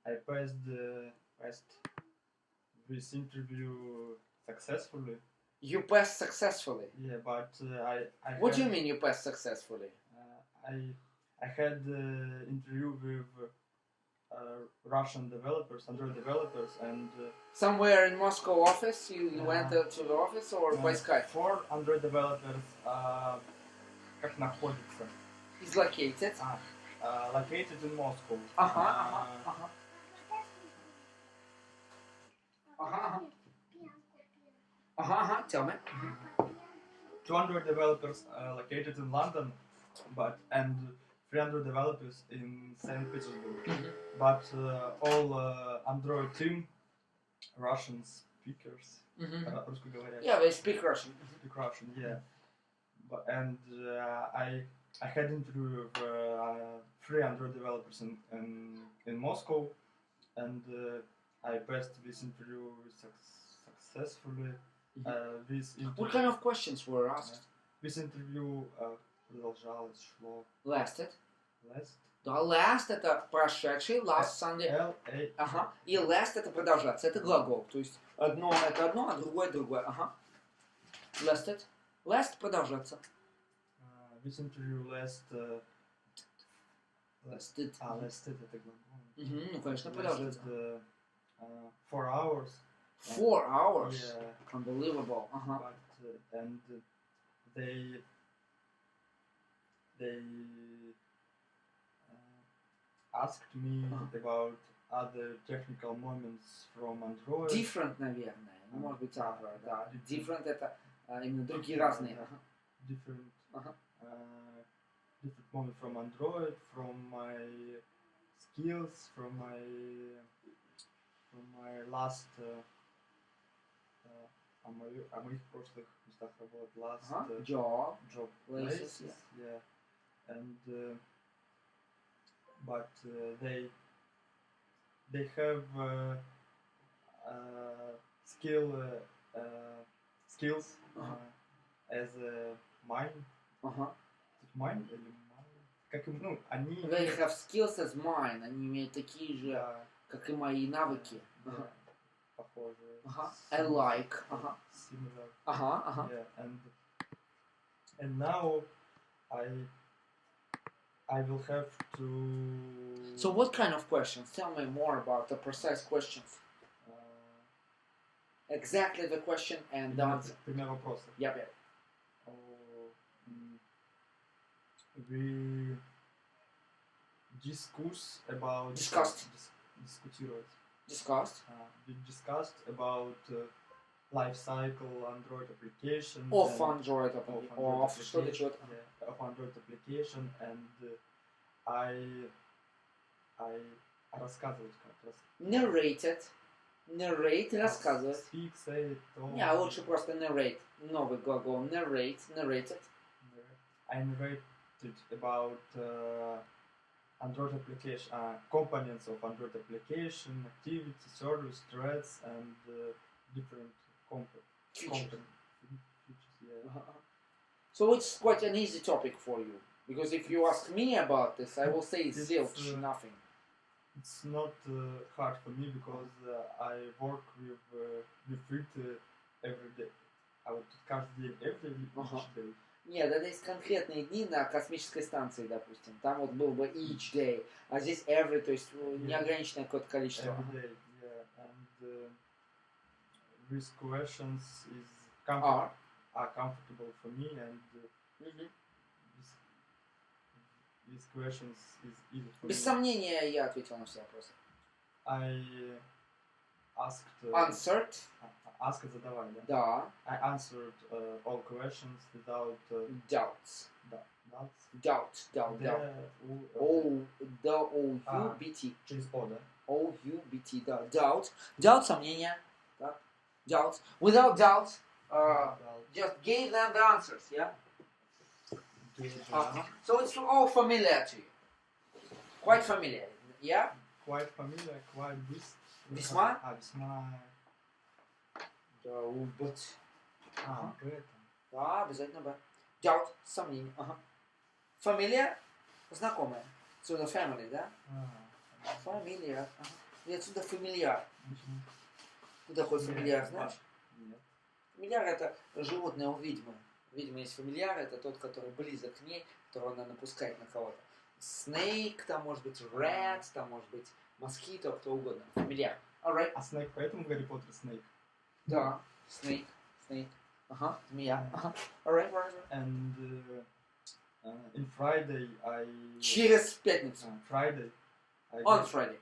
I passed this interview successfully. You passed successfully. Yeah, but What do you mean you passed successfully? I had interview with Russian developers, Android developers, and Somewhere in Moscow office? You went to the office or by Skype? for Android developers, как находится? He's located. Located in Moscow. Tell me. 200 developers located in London, and 300 developers in St. Petersburg. But all Android team, Russian speakers, русскоговорящие. Yeah, they speak Russian. Speak Russian, yeah. And I had interview with 300 developers in Moscow, and I passed this interview successfully. What kind of questions were asked? This interview продолжалось, шло. Lasted. Last. Да, last это прошедший, last Sunday. L-A. Ага. И last это продолжаться, это глагол. То есть одно это одно, а другое другое. Ага. Lasted. Last продолжаться. This interview lasted. Lasted. Lasted это глагол. Ну, конечно, продолжаться. 4 hours. 4 hours? Yeah. Unbelievable. But, and they asked me about other technical moments from Android. Different, наверное. Может быть, да. Different это именно другие разные. Different moments from Android, from my skills, from my last о моих прошлых местах работ, last job places, yeah, and but they have skills as mine. Mine или mine? Как им, они. They have skills as mine. Они имеют такие же, как и мои навыки. Похожие. I like. Similar. Yeah, and now I will have to. So what kind of questions? Tell me more about the precise questions. Exactly the question and the answer. Пример вопроса. Yep. We discussed about. Discussed. Diskutiert. Discussed. We discussed about life cycle Android application. Of Android application. Of Android application, and I рассказывать как раз. Narrate, рассказывать. Speak, say, не, лучше просто narrate. Новый глагол. Narrated. I narrated about Android application, components of Android application, activity, service, threads, and different features. Yeah. So it's quite an easy topic for you, because if you ask me about this, I will say zilch, nothing. It's not hard for me because I work with it every day. I would каждый день, each day. Нет, это есть конкретные дни на космической станции, допустим. Там вот был бы each day, а здесь every, то есть неограниченное какое-то количество. Every day, yeah. And these questions are comfortable for me, and these questions is easy for me. Без сомнения, я ответил на все вопросы. I asked. Answered. Ask задавай, да? Да. I answered all questions without doubts. Doubt. O-U-B-T. Через O, да? O-U-B-T, да. Doubt, сомнения. Так. Doubt. Without doubt, just gave them the answers, yeah? So it's all familiar to you. Quite familiar, yeah? Quite familiar, quite this. Весьма? Весьма. Да, быть. Поэтому. Да, обязательно Б. Doubt, сомнение. Familiar, знакомая. So the family, да? Familiar. И отсюда фамильяр. Мгм. Кто такой Нет, фамильяр, знаешь? Нет. Фамильяр это животное у ведьмы. Ведьма есть фамильяр, это тот, который близок к ней, которого она напускает на кого-то. Снейк, там может быть rat, там может быть москито, кто угодно. Фамильяр. Alright. А Снейк, поэтому в Гарри Поттер Снейк. Да. Снейк. Снейк. Ага. Змея. Ага. Alright, alright. And in Friday I... Через пятницу. Friday. I On got- Friday.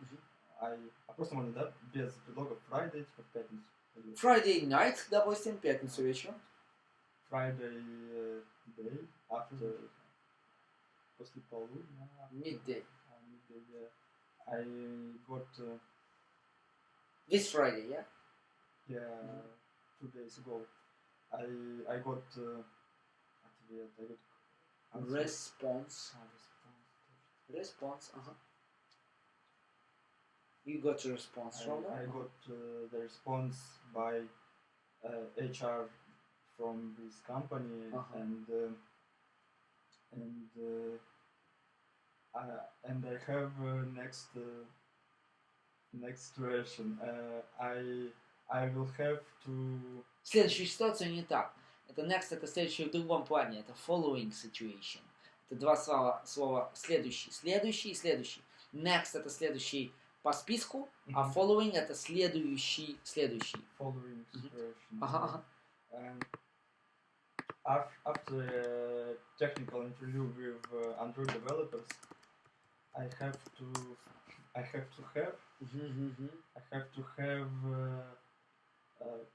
А просто можно, да? Без предлога Friday, типа в пятницу. Или Friday night, допустим, пятницу вечером. Friday day after... После полудня. Midday. Midday, yeah. I got... This Friday, yeah? Yeah, 2 days ago. I got ответ, I got answer. Response. Response. Response, ага. You got a response from I them? got the response by HR from this company, Uh-huh. and I have next situation. I will have to... Следующая ситуация не так. Это next, это следующий в другом плане. Это following situation. Это два слова следующий. Следующий и следующий. Next это следующий по списку, а following это следующий. Following situation. Ага. And after a technical interview with Android developers, I have to have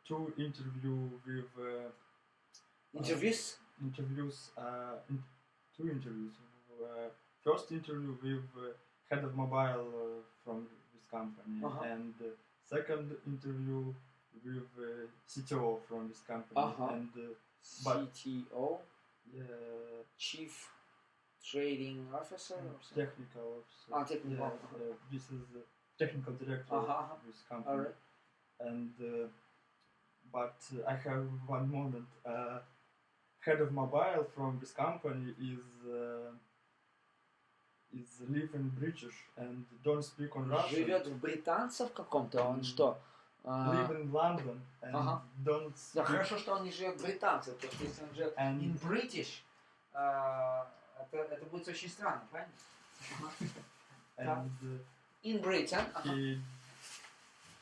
two interview with Interviews? Two interviews. First interview with head of mobile from this company, Uh-huh. and second interview with CTO from this company, Uh-huh. and but CTO? yeah, Chief Trading Officer? Or something? technical officer. Ah, technical. Yeah, this is the technical director Uh-huh. of this company. Alright. And but I have one moment. Head of mobile from this company is living British and don't speak on Russian. Живет в британцев каком-то, он что? Live in London and Ага. don't Да, speak. хорошо, что он не живет в британцев, потому что если он живет And- in British, это будет очень странно, правильно? And In Britain. Ага.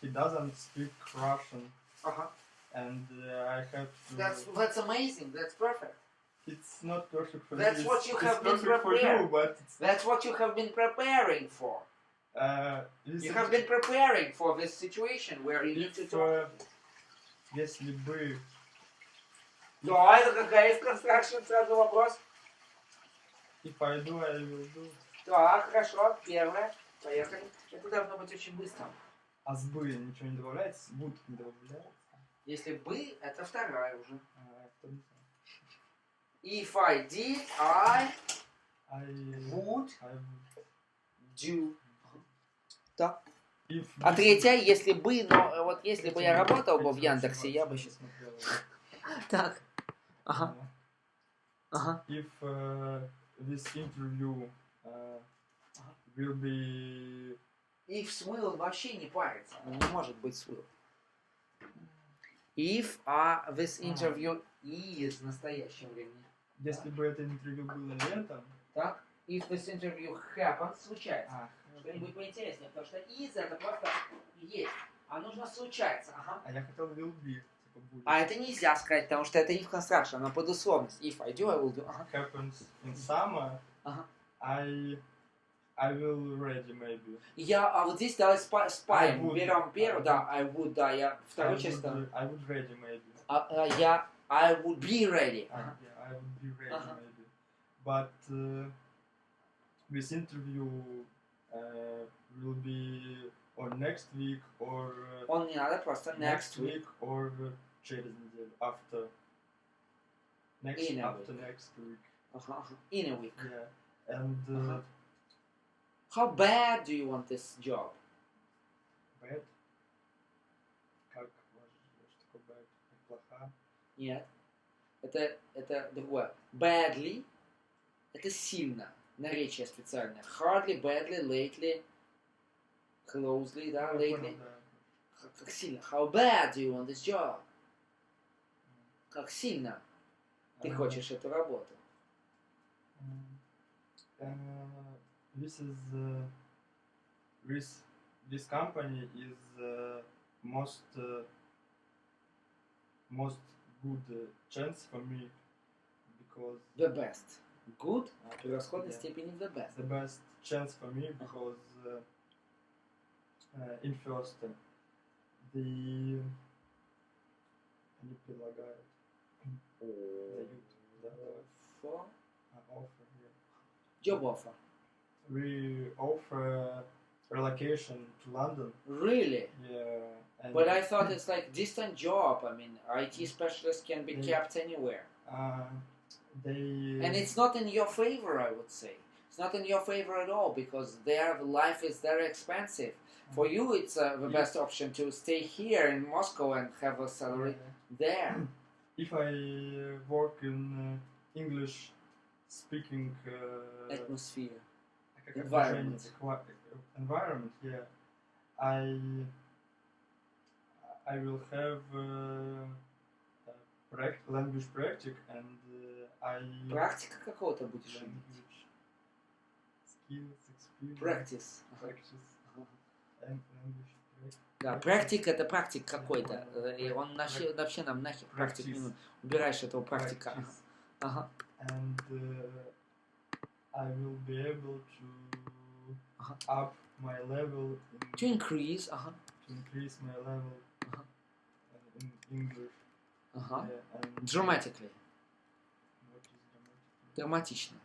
he doesn't speak Russian, Ага. and I have to. That's amazing, that's perfect. It's not perfect for That's me. what you it's have been perfect for prepared. you, but it's, That's what you have been preparing for. this You is- have been preparing for this situation where you need to if, talk. если бы Да, это какая из construction сразу вопрос? if I do, I will do. Так, хорошо, первое. Поехали. Это должно быть очень быстро. А с бы ничего не добавляется, would не добавляется. Если бы, это вторая уже. Кто не знает. If I did, I I would would. do. Так. If А this- третья, если бы, но вот если бы я Третья работал бы в очень Яндексе, я бы важно сейчас... смотрела. Так. Ага. Ага. If this interview will be If с will вообще не парится. Ну, не может быть с will. If this interview is в настоящем времени. если бы это интервью было летом, Так. If this interview happens, случается. а Что-нибудь поинтереснее, потому что is это просто есть. А нужно случается. Ага. я хотел will be, типа будет. А это нельзя сказать, потому что это if construction, она под условность. If I do, I will do. Ага. Happens in summer, Ага. I will ready maybe. А вот здесь давай спаем. I would. Берем первую, да, I would, да, я I вторую часть там. would ready maybe. I would be ready. Yeah, I would be ready Uh-huh. maybe. But this interview will be on next week or Он не надо, просто next week. or через неделю after next In a after week. next week. Ага, ага. In a week. Yeah, and Uh-huh. How bad do you want this job? bad. Как что такое bad? Как плоха? Нет. Это другое. Badly это сильно. Наречие специальное. Hardly, badly, lately. Closely, да, Я lately. понял, да. Как сильно. How bad do you want this job? Как сильно ты хочешь эту работу? This is this company is most good chance for me because The best. Good. uh, Превосходной yeah, степени the best. the best chance for me because in first the они предлагают дают For offer yeah. job offer. We offer relocation to London. Really? Yeah. And But I thought it's like distant job. I mean, IT specialists can be kept anywhere. And it's not in your favor, I would say. It's not in your favor at all because their life is very expensive. For you, it's the best option to stay here in Moscow and have a salary there. If I work in English speaking Atmosphere. environment, yeah, I will have language practice and Практика какого-то будешь иметь. language skills, experience. Practice. And language practice. Да, практик это практик какой-то. И он вообще нам нахер практик не нужен. Убираешь этого практика. Ага. And I will be able to up my level To increase. to increase my level in English. Ага. And Dramatically. what is dramatic? Драматично.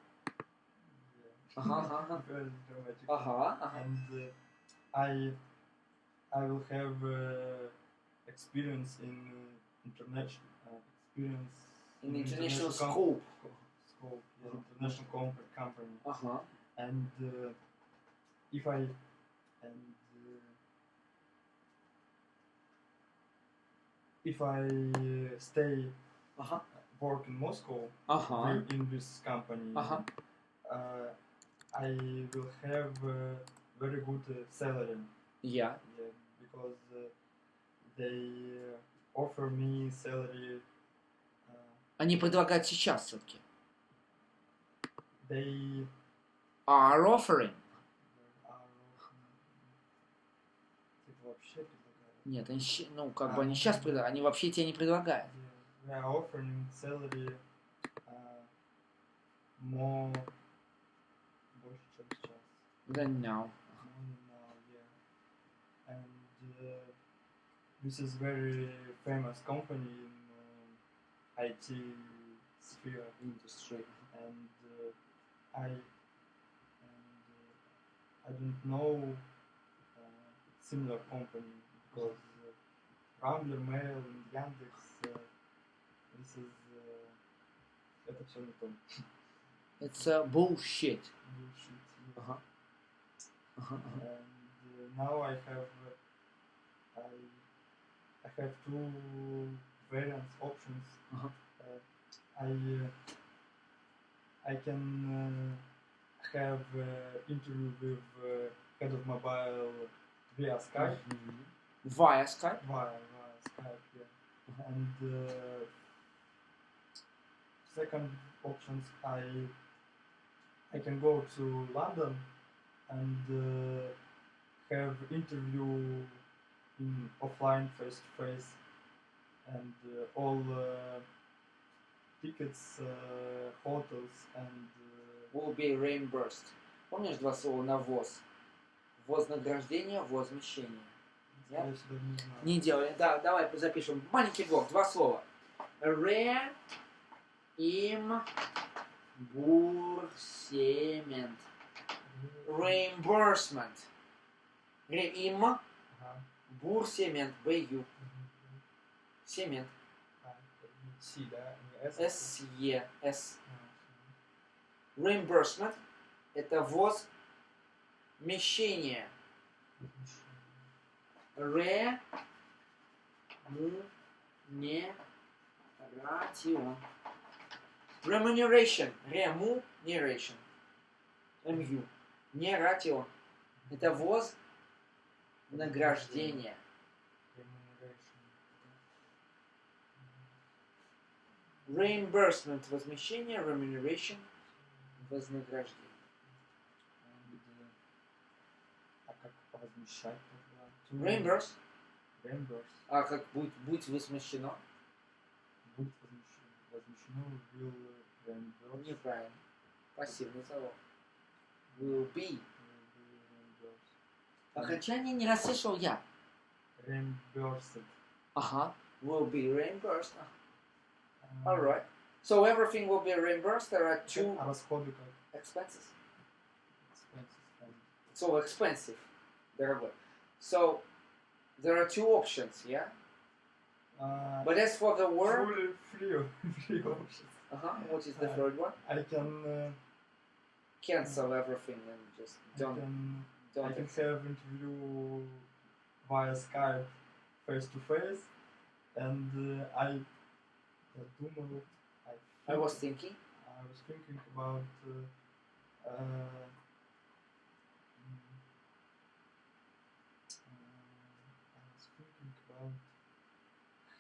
Yeah. Ага. Very dramatic. Ага. And I will have experience in international In international scope. Yeah, international company. Ага. And if I stay Ага. work in Moscow Ага. in this company, Ага. I will have very good salary. Yeah. Yeah, because they offer me salary. Они предлагают сейчас все-таки. They Are offering. вообще предлагают. Нет, они, ну, как бы они сейчас предлагают, они вообще тебе не предлагают. They are offering salary more больше, чем сейчас. Than now. Now, yeah. And this is very famous company in IT sphere. Industry. And I don't know similar company because Rambler, Mail, and Yandex, this is это все не то. It's bullshit. Bullshit. Yeah. Ага. Ага. And now I have two variants options. I can have interview with head of mobile via Skype. Via Skype? Via Skype, yeah. And second options, I can go to London and have interview in offline, face to face, and all tickets, hotels, and Will be reimbursed. Помнишь два слова на ВОЗ? Вознаграждение, возмещение. я сюда не знаю. Не делали. Да, давай запишем. Маленький блок, два слова. Reimbursement. Reimbursement. Reimbursement. БЮ. Семент. Си, да? Не С? СЕ. С. Reimbursement – это возмещение. Remuneration. Remuneration. МЮ. Не ration. Это Награждение. Reimbursement, возмещение, remuneration, вознаграждение. А как возмещать тогда? Reimburse. Reimburse. А как будь возмещено? Будет возмещено, will reimburse. Неправильно. Пассивный залог. Will be. Reimburse. Окончание не расслышал я. Reimbursed. Ага. Will be reimbursed. Alright. So everything will be reimbursed. There are two А расходы как? expenses. Expenses. It's all expensive. Дорогой. So there are two options, yeah? But as for the work, Free options. what is the third one? I can Cancel everything and just don't I can have interview via Skype face to face, and I was thinking. I was thinking about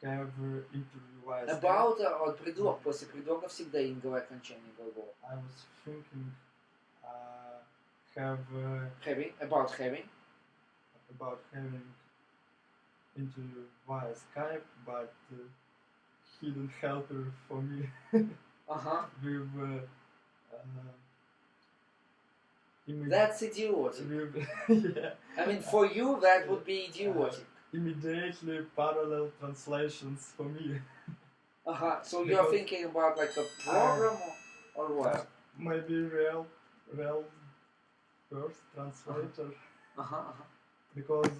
have interview via About Skype. от предлог. После предлога всегда инговое окончание глагола. I was thinking have Having. About having. about having interview via Skype, but hidden helper for me with That's idiotic. yeah. I mean, for you that would be idiotic. Immediately parallel translations for me. So you're thinking about like a program or what? Maybe real first translator. Because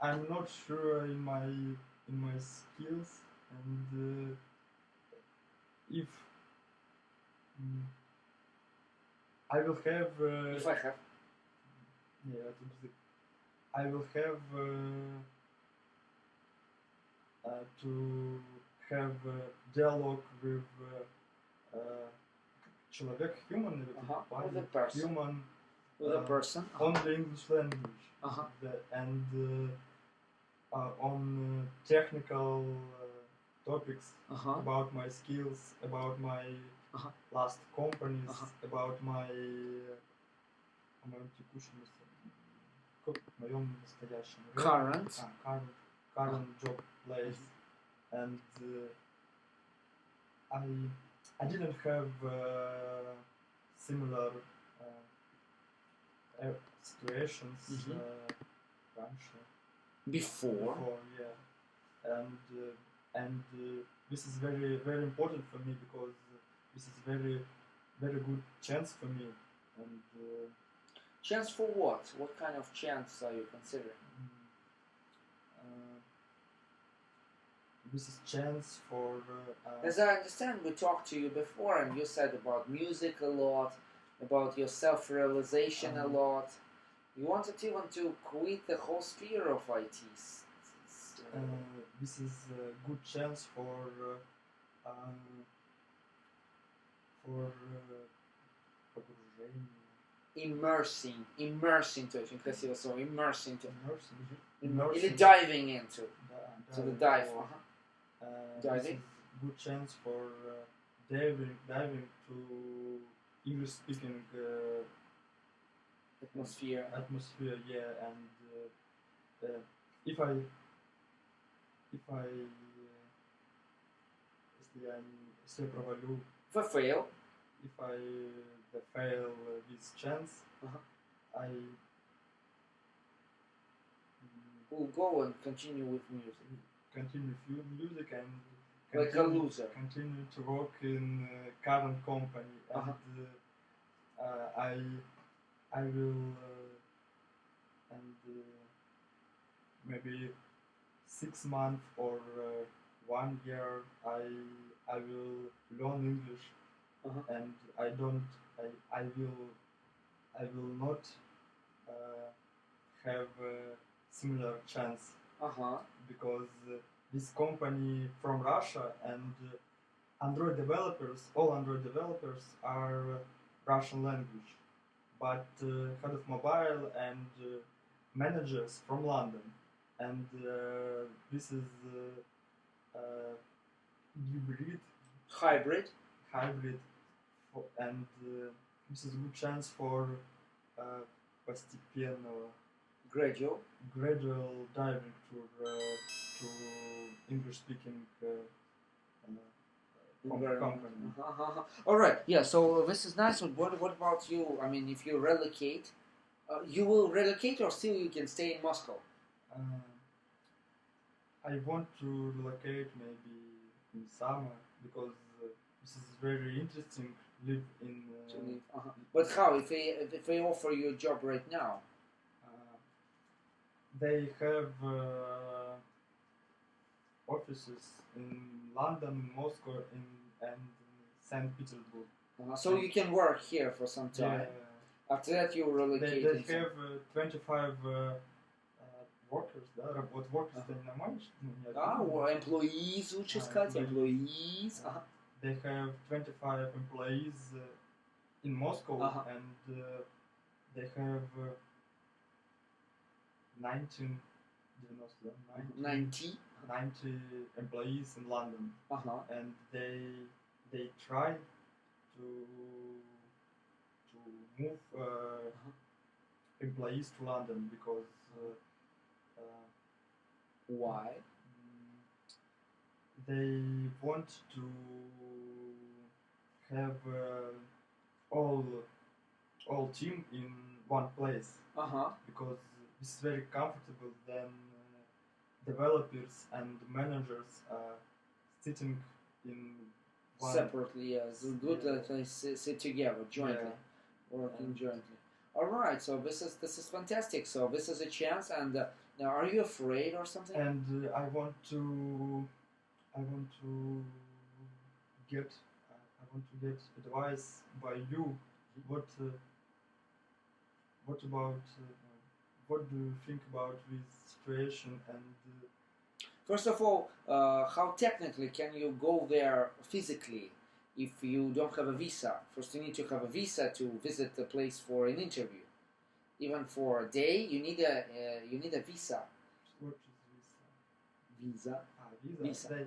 I'm not sure in my skills, and if I will have If I have. yeah, I will have to have dialogue with человек, human, With a person. human, with a person. on the English language, and on technical topics about my skills, about my last companies, about my current job place, and I didn't have similar situations Before, yeah, and this is very very important for me, because this is very very good chance for me, and chance for what? What kind of chance are you considering? This is chance for as I understand, we talked to you before and you said about music a lot, about your self-realization a lot. You wanted even to quit the whole sphere of IT. This is a good chance for immersing to очень красиво слово, immersing to. Immersing. Или diving into. To the dive. This is good chance for diving to English speaking atmosphere, yeah, and if I если я не провалю, if I fail this chance, I will go and continue with music. Continue music and like a loser. Continue to work in current company, and I will and maybe 6 months or 1 year I will learn English, and I will not have a similar chance, because this company from Russia, and all Android developers are Russian language, but head of mobile and managers from London, and this is hybrid, Hybrid. hybrid, and this is a good chance for постепенно, Gradual. gradual diving to English speaking company. All right. Yeah. So this is nice. What about you? I mean, if you relocate, you will relocate, or still you can stay in Moscow? I want to relocate maybe in summer because this is very interesting. Live in. To live. But how if they offer you a job right now? They have offices in London, Moscow, and St. Petersburg. So you can work here for some time. After that, you relocate. They have 25 workers, да, workers ты нормально? Employees, лучше сказать, employees. They have 25 employees in Moscow, and they have 90 employees in London, and they try to move employees to London because why? They want to have all team in one place because it's very comfortable. Then developers and managers are sitting in one separately. It's good that they sit together jointly, working jointly. All right, so this is fantastic. So this is a chance. And now, are you afraid or something? And I want to get advice by you. What about what do you think about this situation? And first of all, how technically can you go there physically if you don't have a visa? First, you need to have a visa to visit the place for an interview. Even for a day, you need a visa. What is visa? Visa.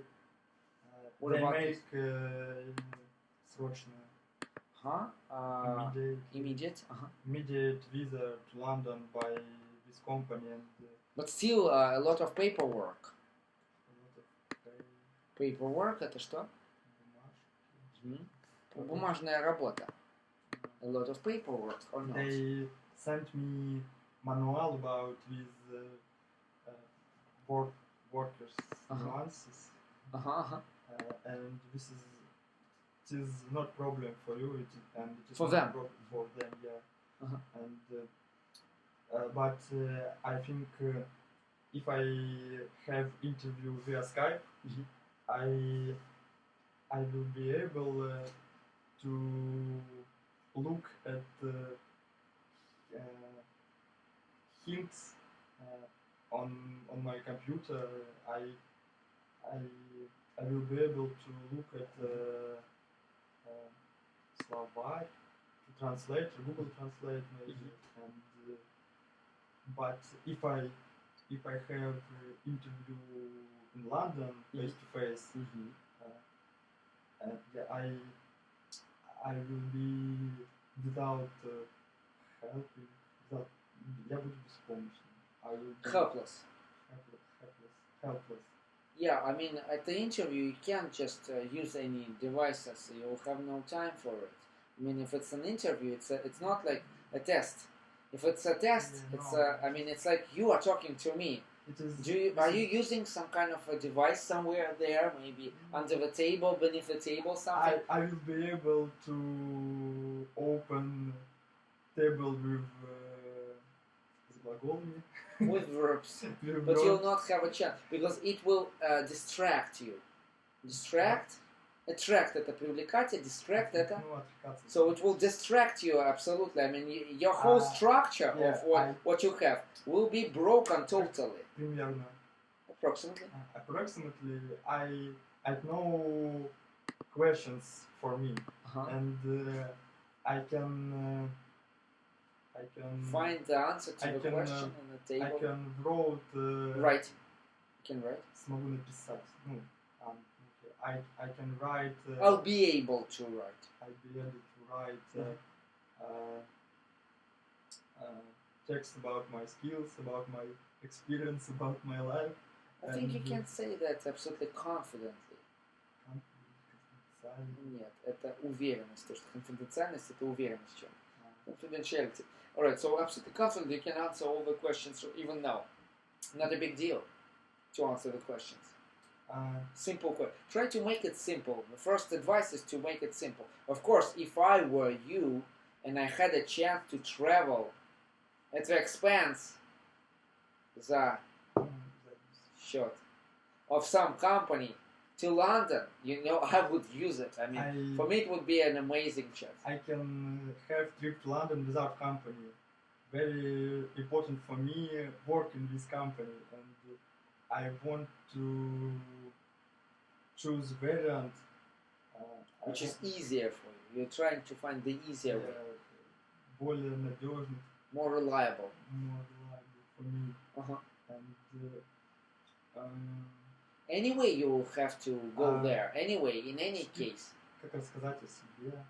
What they about make срочно. Immediate. Immediate visa to London by this company, and but still a lot of paperwork. Paperwork это что? Бумажная работа. A lot of paperwork or not? They sent me manual about these workers nuances. And this is not problem for you, and it is for not them. Problem for them, yeah. And but I think if I have interview via Skype, I will be able to look at hints on my computer. I will be able to look at Slovak, to translate, Google Translate maybe. And but if I have interview in London face to face, I will be without helping. Я буду беспомощным. I will be helpless. Helpless. Yeah, I mean, at the interview, you can't just use any devices. You'll have no time for it. I mean, if it's an interview, it's not like a test. If it's a test, I mean, it's like you are talking to me. Are you using some kind of a device somewhere there, maybe under the table, beneath the table, something? I will be able to open table with with verbs, but you'll not have a chance because it will distract you. Attract это привлекать, distract это. So it will distract you absolutely. I mean, your whole structure of what you have will be broken totally. Примерно. Approximately. Approximately, I know questions for me, and I I can find the answer to I the can, question on the I table. can wrote Write. You can write. смогу написать. Ну, I can write. I'll be able to write. I'll be able to write text about my skills, about my experience, about my life. I think you can say that absolutely confidently. Нет, это уверенность. То, что конфиденциальность это уверенность в чем. Confidentiality. Alright, so absolutely confident you can answer all the questions even now. Not a big deal to answer the questions. Simple question. Try to make it simple. The first advice is to make it simple. Of course, if I were you and I had a chance to travel at the expense the shot of some company to London, you know, I would use it. I mean, for me it would be an amazing chance. I can have trip to London without company. Very important for me work in this company, and I want to choose variant which is easier for you. You're trying to find the easier way. Более надежный. More reliable. More reliable for me. And anyway, you will have to go there. Anyway, in any case. Как рассказать о себе?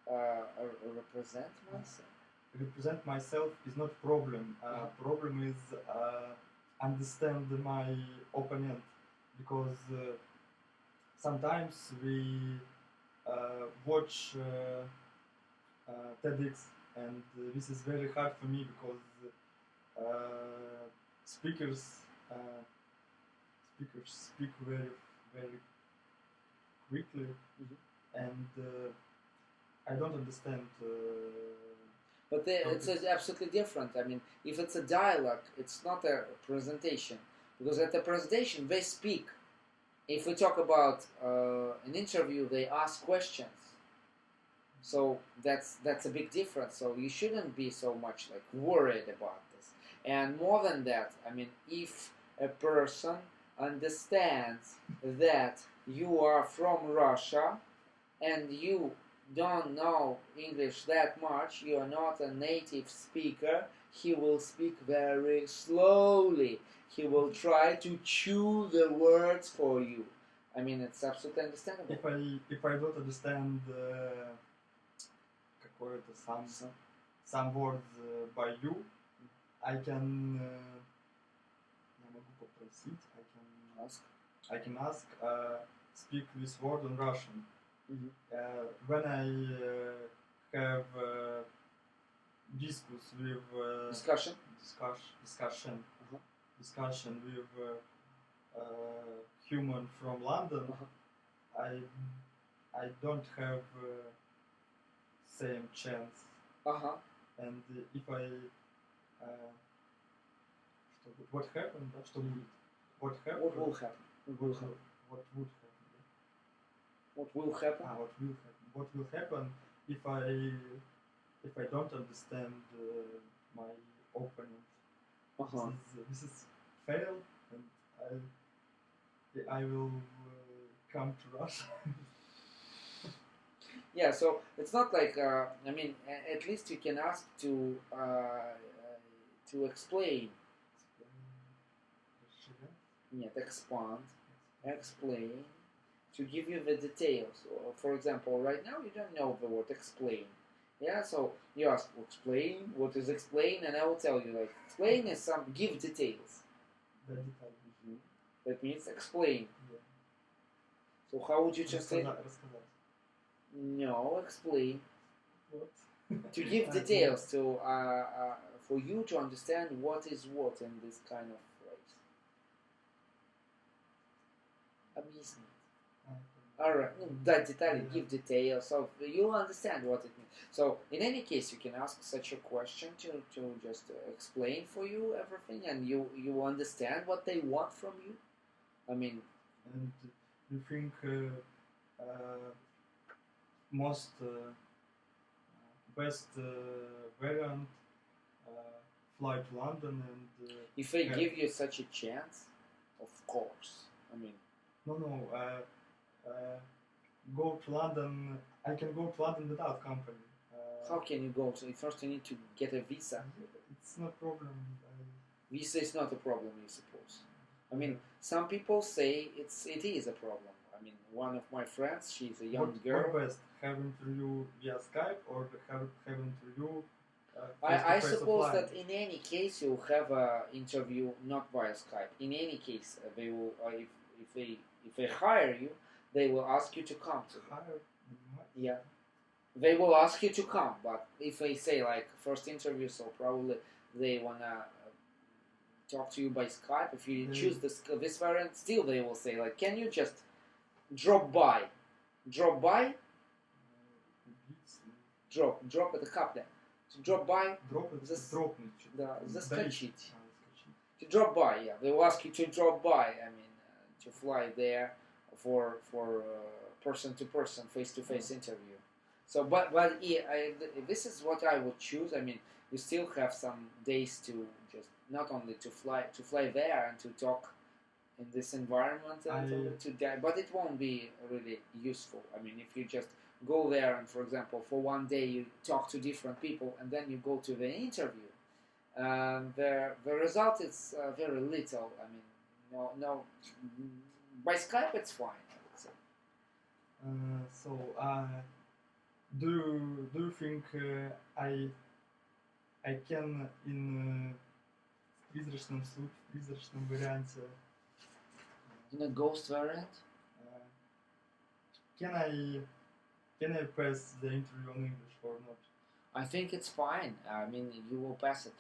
Represent myself. Represent myself is not problem. Problem is understand my opponent, because sometimes we watch TEDx, and this is very hard for me because speakers speak very quickly, and I don't understand. But it's absolutely different. I mean, if it's a dialogue, it's not a presentation, because at the presentation they speak. If we talk about an interview, they ask questions. So that's a big difference. So you shouldn't be so much like worried about this. And more than that, I mean, if a person understands that you are from Russia and you don't know English that much, you are not a native speaker, he will speak very slowly. He will try to chew the words for you. I mean, it's absolutely understandable. If I don't understand какой-то some words by you, I can я могу попросить, I can ask speak this word in Russian. When I have discussion with human from London, I don't have same chance. And if I what happened? What will happen? What will happen if I don't understand my opponent? This is fail, and I will come to Russia. Yeah, so it's not like I mean, at least you can ask to explain. Нет, expand, explain, to give you the details. For example, right now you don't know the word explain. Yeah, so you ask, explain, what is explain, and I will tell you, like, explain is give details. That means explain. Yeah. So how would you translate? No, explain. What? To give details, to for you to understand what is what in this kind of phrase. Объяснить. Alright, that детали, give details, so you'll understand what it means. So, in any case, you can ask such a question to just explain for you everything, and you understand what they want from you. I mean... And you think most best variant fly to London and... if they give you such a chance, of course. I mean... No. Go to London. I can go to London without company. How can you go? So first you need to get a visa. It's no problem. Visa is not a problem, I suppose. I mean, some people say it is a problem. I mean, one of my friends, she's a young girl. What best, have interview via Skype or have interview I face-to-face suppose offline? that in any case you'll have an interview not via Skype. In any case, they will if they hire you, they will ask you to come to them. Hire? Yeah, they will ask you to come. But if they say like first interview, so probably they wanna talk to you by Skype. If you choose this variant, still they will say like, can you just drop by, drop at the капля. To drop by, заскочить. To drop by, yeah. They will ask you to drop by. I mean, to fly there for person to person, face to face interview. So, but yeah, this is what I would choose. I mean, you still have some days to just not only to fly there and to talk in this environment and to that, but it won't be really useful. I mean, if you just go there and, for example, for one day you talk to different people and then you go to the interview, the result is very little. I mean, no, by Skype it's fine, I would say. So, do you think I can in призрачном варианте in a ghost variant? Can I pass the interview in English or not? I think it's fine. I mean, you will pass it.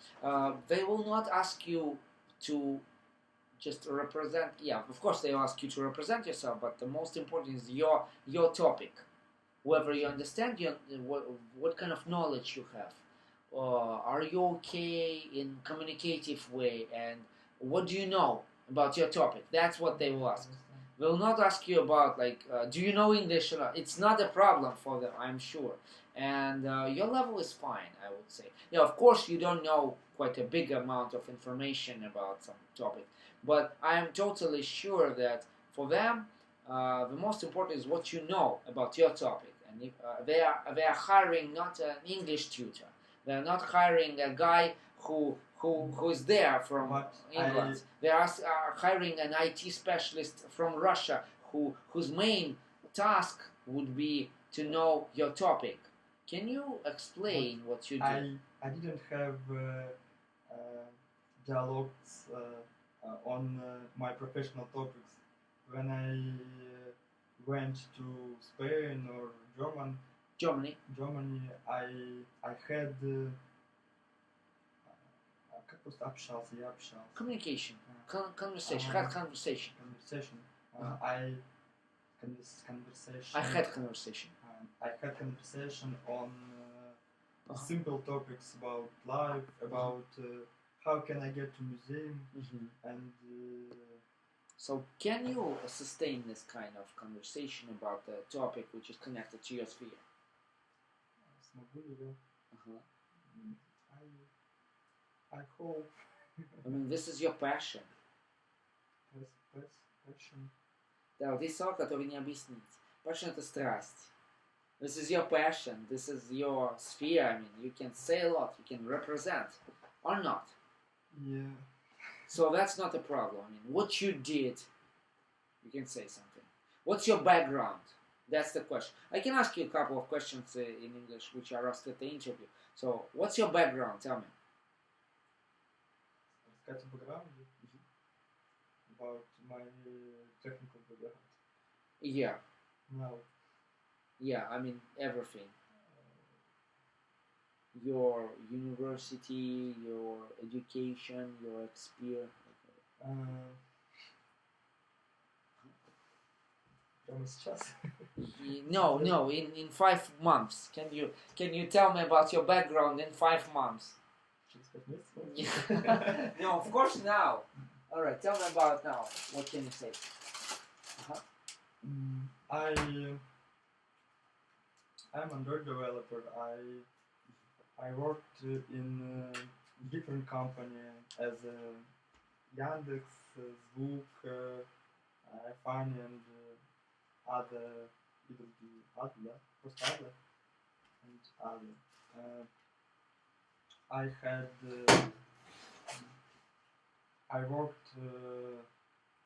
They will not ask you to just represent. Yeah, of course they will ask you to represent yourself, but the most important is your topic. Whether you understand what kind of knowledge you have. Are you okay in communicative way, and what do you know about your topic? That's what they will ask. They will not ask you about like, do you know English or not? It's not a problem for them, I'm sure. And your level is fine, I would say. Yeah, of course you don't know quite a big amount of information about some topic, but I am totally sure that for them, the most important is what you know about your topic. And if, they are hiring not an English tutor. They are not hiring a guy who is there from England. They are hiring an IT specialist from Russia whose main task would be to know your topic. Can you explain what you do? I didn't have dialogues on my professional topics when I went to Spain or Germany. I had как просто общался, я общался. Communication, conversation. Had conversation. I had conversation. I had conversation on simple topics about life, about how can I get to museum, and so can you sustain this kind of conversation about the topic which is connected to your sphere? I hope. I mean, this is your passion. Passion. Да, вот есть слова, которые не объяснить. Passion — это страсть. This is your passion. This is your sphere. I mean, you can say a lot. You can represent, or not. Yeah. So that's not a problem. I mean, what you did, you can say something. What's your background? That's the question. I can ask you a couple of questions in English which are asked at the interview. So, what's your background? Tell me. About my technical background. Yeah. No. Yeah, I mean everything. Your university, your education, your experience. No, in 5 months. Can you tell me about your background in 5 months? No, of course now. All right, tell me about now. What can you say? I'm Android developer. I worked in different company as Yandex, Zvuk, Funny, and other, and other. I had I worked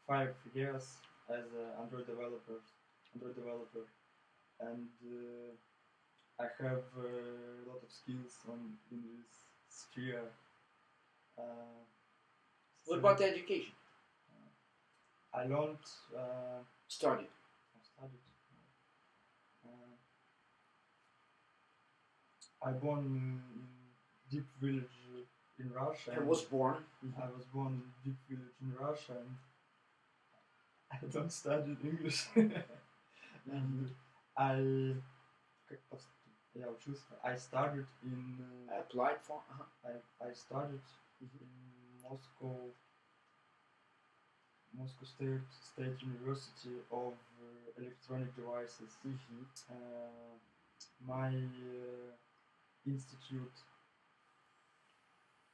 5 years as an Android developer, and I have a lot of skills in this sphere. What about the education? I learned. Studied. I studied. I born in deep village in Russia. I was born. I was born in deep village in Russia, and I don't study English. And я учился. I started in. I applied for. I started in Moscow State University of Electronic Devices. My institute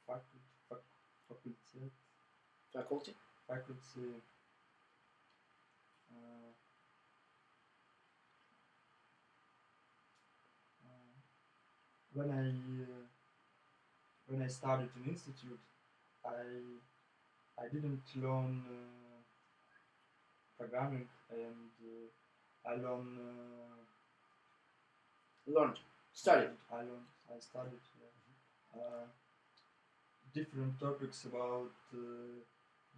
faculty when I started an institute, I didn't learn programming, and I studied. I studied different topics about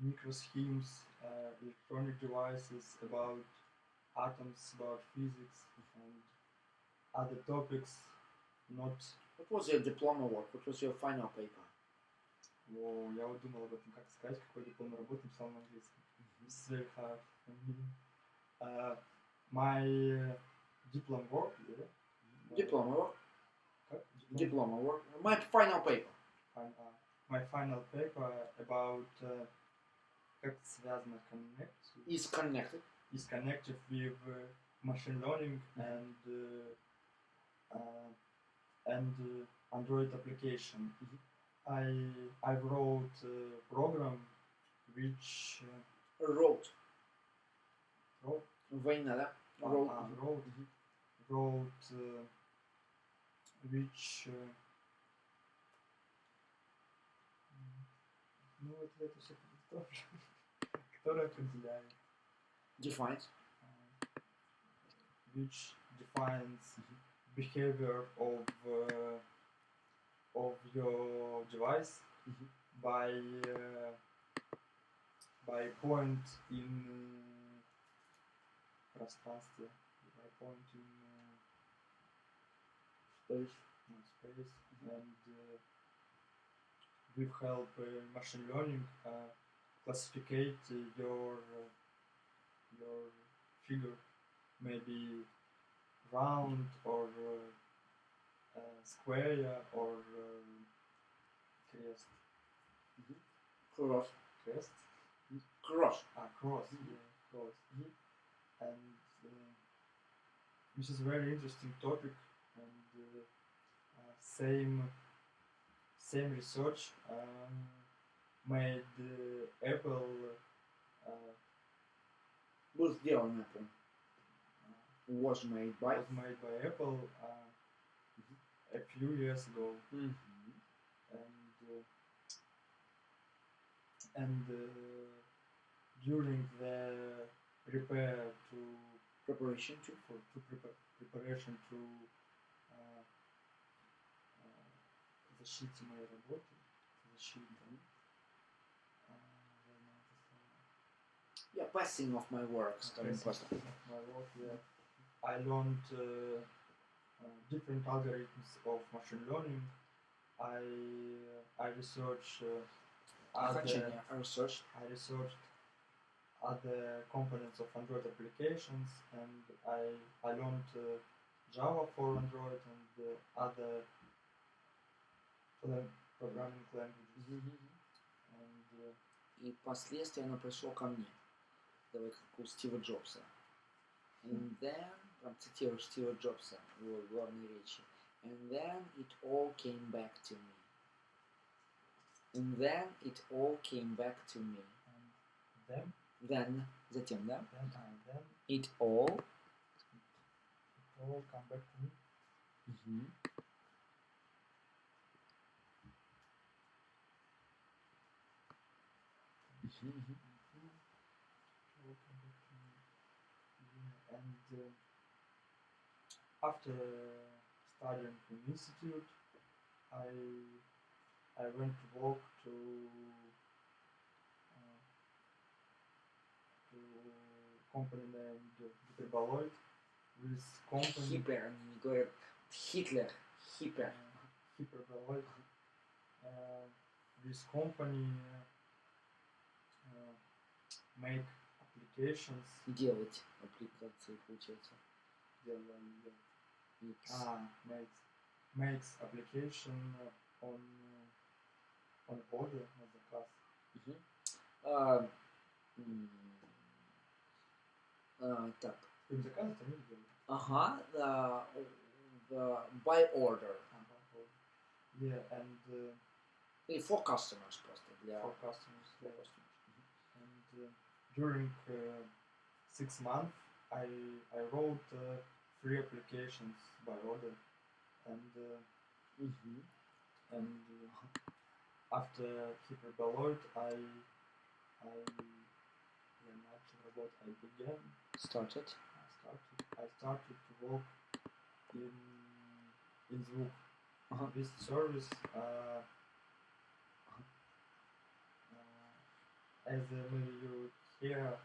microschemes, electronic devices, about atoms, about physics, and other topics. Not. What was your diploma work? What was your final paper? Я вот думал об этом, как сказать, какой дипломную работу написал на английском. This is very hard for me. My diploma work, yeah. Diploma work. Как? Diploma work. My final paper. My final paper about как связано connect. Is connected. Is connected with machine learning and Android application. I wrote a program which wrote. Война, да? Wrote which ну вот это все тоже, которое определяет. Defines. Which defines behavior of your device by point in пространстве, by point in space, and with help machine learning classificate your figure, maybe round or square or crest. Cross. Crest? Cross. Cross. Yeah, cross. And which is a very interesting topic, and same research made Apple. Was сделан Apple. Was made by Apple a few years ago, and during the preparation to защите моей работы, passing of my work. I learned different algorithms of machine learning. I researched other components of Android applications, and I learned Java for Android and other programming languages. И впоследствии оно пришло ко мне. Давай как у Стива Джобса. And then, прям цитируешь Стива Джобса в его главной речи. And then it all came back to me. And then it all came back to me. Then, затем, да? Then it all come back to me. Мгм. Welcome back to me. Yeah, and after studying in institute, I I went to work uh, to company named Hyperboloid. This company Хипер, они не говорят Хитлер. Хипер. Hyperboloid. This company make applications. Делать аппликации, получается. X. Makes application on order, на заказ. Мгм. А, так. Им заказывают, они делают. Ага. By order. Yeah, and И for customers просто. Для for customers. Yeah. And during 6 months, I wrote 3 applications by order, and Мгм. after Hyperboloid, начал работать. I began. Started. I started to work in Звук. Ага. This service as maybe you hear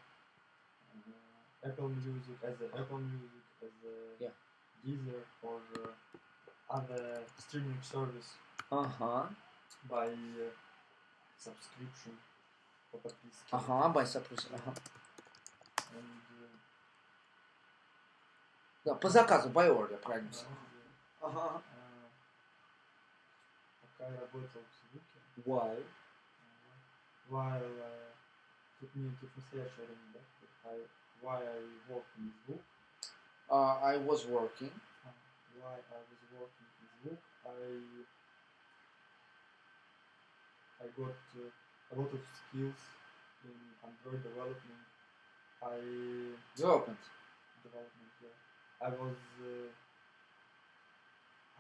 Apple Music, as Apple Music, as Yeah. Deezer or other streaming service Ага. by subscription по подписке. Ага, by subscription. Ага. And, Да, по заказу, by order, правильно. да, Ага. пока я работал в Звуке, Why? while тут настоящее время, да? Why I work in Звук. I was working. Why I was working in Звук, I got a lot of skills in Android development. Development. Yeah. I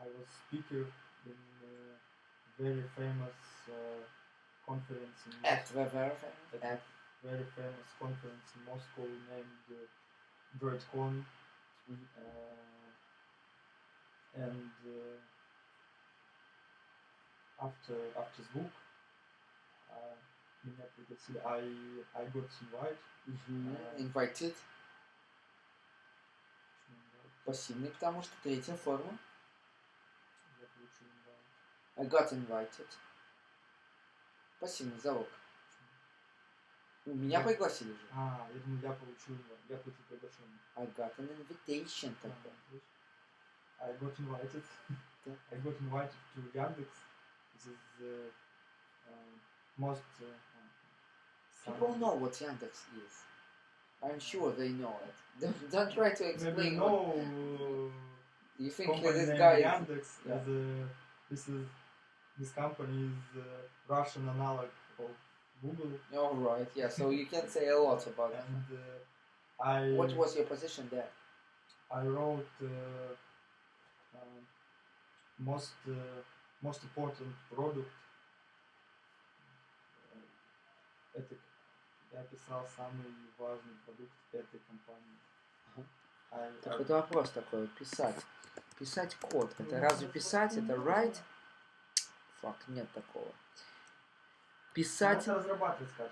was speaker in very famous conference in At very famous conference in Moscow named DroidCon. And after Звук меня пригласили. I got invited. Invited. Пассивный, потому что третья форма. Я получил invite. I got invited. Пассивный залог. Меня пригласили же. Я думаю, я получил приглашение. I got an invitation. I got invited. I got invited to Яндекс. This is most People know what Yandex is. I'm sure they know it. Don't try to explain. Maybe no. You think Company this named guy is... Yandex. Yeah. This company is Russian analog of Google. All right. Yeah. So you can say a lot about it. And what was your position there? I wrote most important product. Я писал самый важный продукт этой компании. Так это вопрос такой, писать. Писать код. Это разве писать? Это write? Фак, нет такого. Писать... разрабатывать как?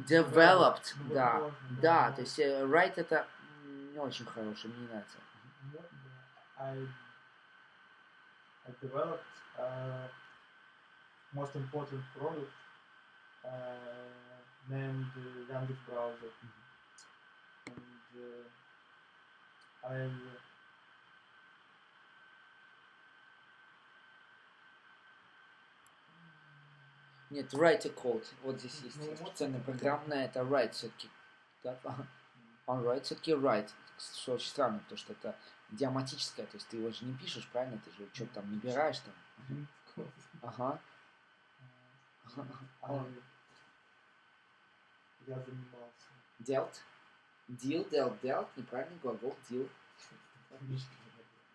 Developed, да. Да, то есть write это не очень хорошее, мне не нравится. I developed most important product named Yandex Browser. And Нет, write a code. Вот здесь есть специальная программная, это write все-таки. Да? Он write все-таки write. Что очень странно, потому что это идиоматическое, то есть ты его же не пишешь, правильно? Ты же что-то там набираешь там. Ага. Я занимался. Dealt, неправильный глагол, deal.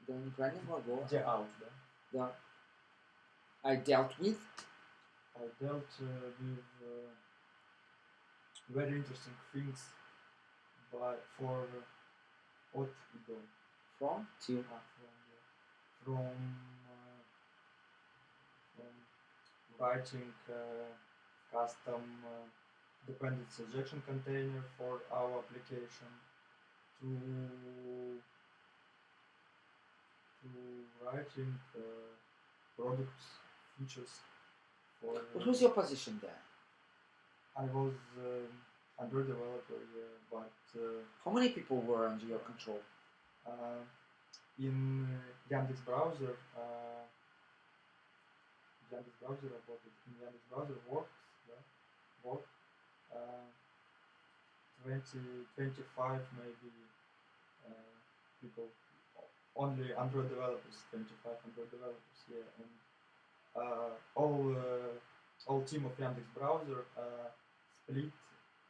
Да, неправильный глагол. Dealt, да? Да. I dealt with. I dealt with very interesting things for what we do. From to From writing custom dependency injection container for our application to writing products features for. What was your position there? I was Android developer, but How many people were under your control? in Yandex browser. Yandex browser работает. In Yandex browser works, yeah, work. 25 maybe people. Only Android developers. 25 Android developers. Yeah, and all team of Yandex browser split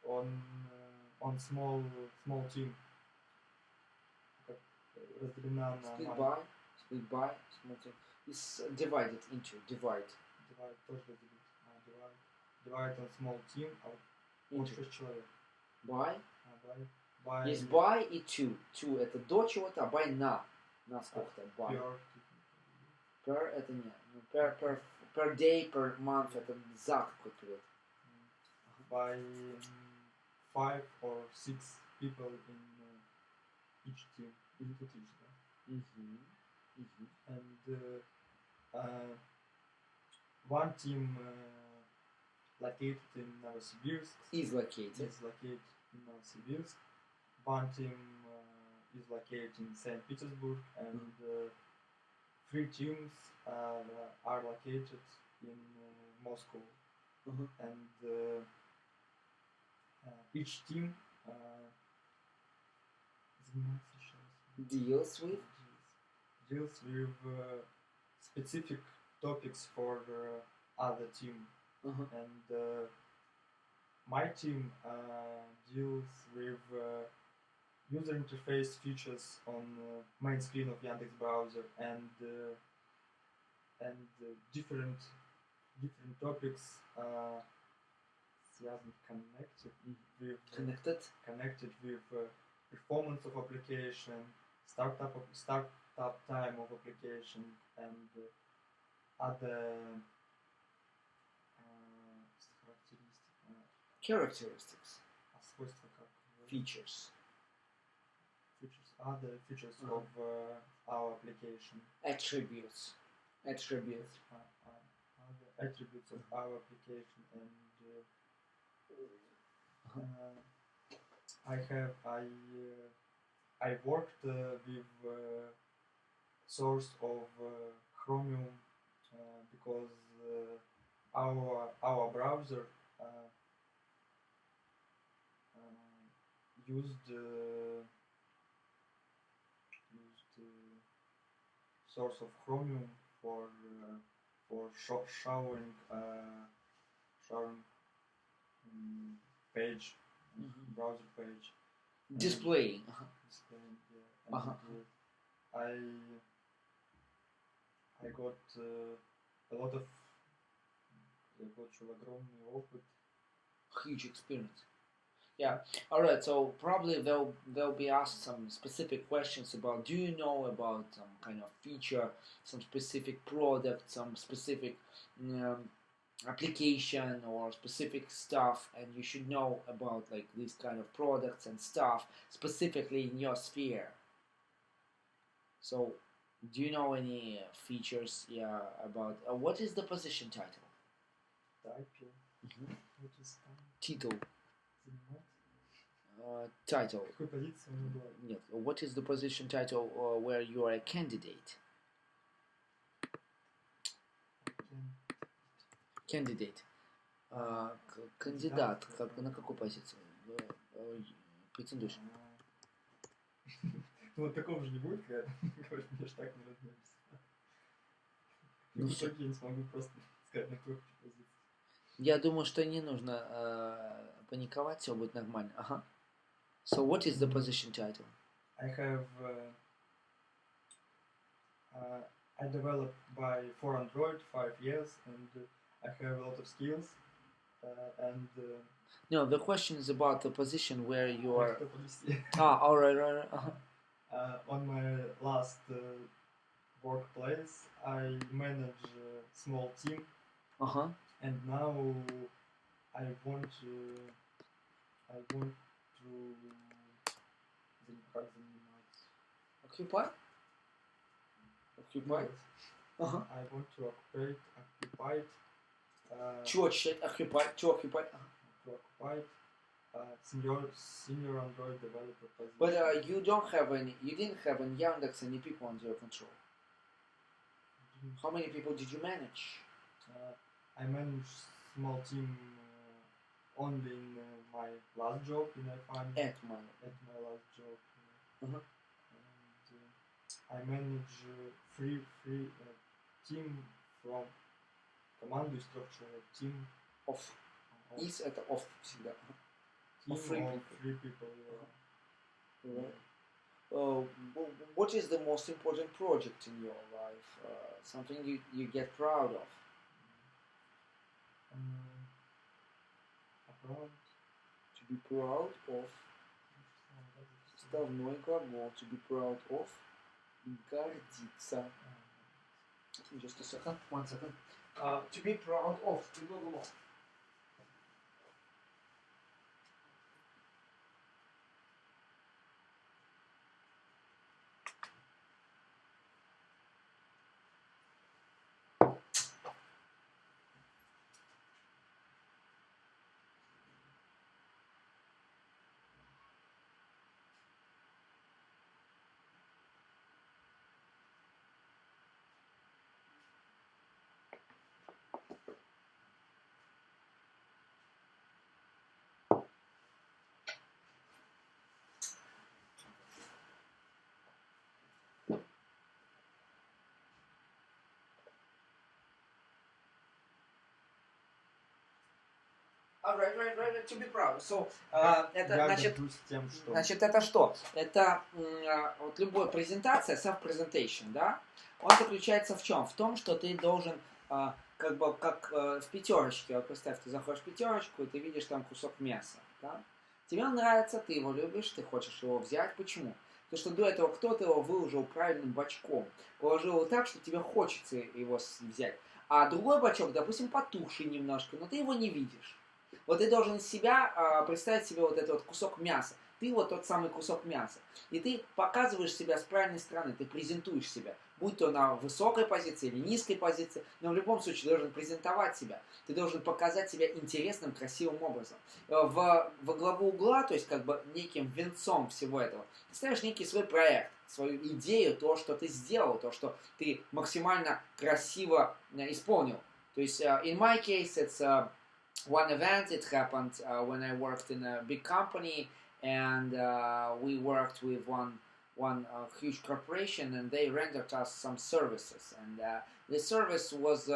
on small team. Разделена на Split by, small team. It's divided into divide. Divide тоже разделить. Divide on small team. Вот 6 человек. By. By. Есть by и to. To это до чего-то, а by на. На сколько-то. By. Per это не. Per day, per month это за какой-то период. By 5 or 6 people in each team. And one team located in Novosibirsk is located in Novosibirsk. One team is located in St. Petersburg, and 3 teams are located in Moscow. And each team deals with specific topics for other team. And my team deals with user interface features on main screen of Yandex browser and different topics connected with performance of application, startup time of application, and other characteristics. Features. Other features of our application. Attributes. Other attributes of our application, and I worked with source of Chromium because our browser used source of Chromium for showing page, browser page. Displaying. Yeah. I got a lot of огромный опыт. Huge experience. Yeah. All right. So probably they'll be asked some specific questions about. Do you know about some kind of feature, some specific product, some specific application or specific stuff, and you should know about like these kind of products and stuff specifically in your sphere. So, do you know any features? Yeah. About what is the position title? What is Title. Title. Какой позиции у него была? Нет. What is the position title where you are a candidate? Candidate. Кандидат. На какую позицию? Претендуешь? Ну вот такого же не будет, когда говорит, мне ж так не размерится. Ну, в итоге я не смогу просто сказать, на какой позиции. Я думаю, что не нужно паниковать, все будет нормально. Ага. So what is the position title? I have I developed for Android 5 years, and I have a lot of skills. And No, the question is about the position where you are. Автополисе. All right, all right. On my last workplace, I manage a small team, Uh-huh. and now I want to как занимать? Occupy? Occupy? Нет. Uh-huh. I want to occupy To occupy. senior Android developer position. But you didn't have in Yandex any people under your control. How many people did you manage? I manage small team only in my last job in iFund. At my last job. Uh-huh. And I manage free team from команду из 3 человек. Team of is это off всегда. Team of free of people. 3 people. Yeah. Right. What is the most important project in your life? Something you get proud of? Proud. To be proud of. Составной глагол. To be proud of. Гордиться. Just a second. 1 second. To be proud of. Right, to be proud. So, это, значит, это что? Это вот любая презентация, self-presentation, да? Он заключается в чем? В том, что ты должен, как бы, как в пятерочке, вот представь, ты заходишь в пятерочку, и ты видишь там кусок мяса, да? Тебе он нравится, ты его любишь, ты хочешь его взять. Почему? Потому что до этого кто-то его выложил правильным бачком. Положил его так, что тебе хочется его взять. А другой бачок, допустим, потухший немножко, но ты его не видишь. Вот ты должен из себя представить себе вот этот вот кусок мяса. Ты вот тот самый кусок мяса. И ты показываешь себя с правильной стороны, ты презентуешь себя. Будь то на высокой позиции или низкой позиции, но в любом случае ты должен презентовать себя. Ты должен показать себя интересным, красивым образом. Во главу угла, то есть как бы неким венцом всего этого, ты ставишь некий свой проект, свою идею, то, что ты сделал, то, что ты максимально красиво исполнил. То есть, in my case, it's one event. It happened when I worked in a big company, and we worked with one huge corporation, and they rendered us some services, and the service was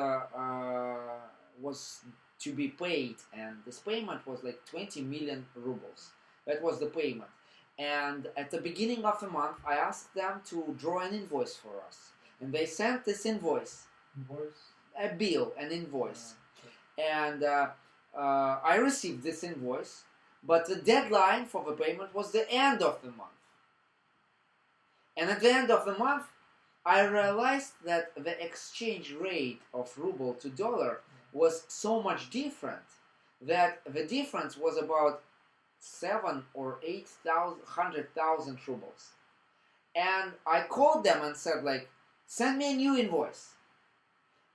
to be paid, and this payment was like 20 million rubles. That was the payment. And at the beginning of the month, I asked them to draw an invoice for us, and they sent this invoice, a bill, an invoice, and I received this invoice, but the deadline for the payment was the end of the month. And at the end of the month, I realized that the exchange rate of ruble to dollar was so much different that the difference was about 7 or 800,000 rubles. And I called them and said, like, send me a new invoice.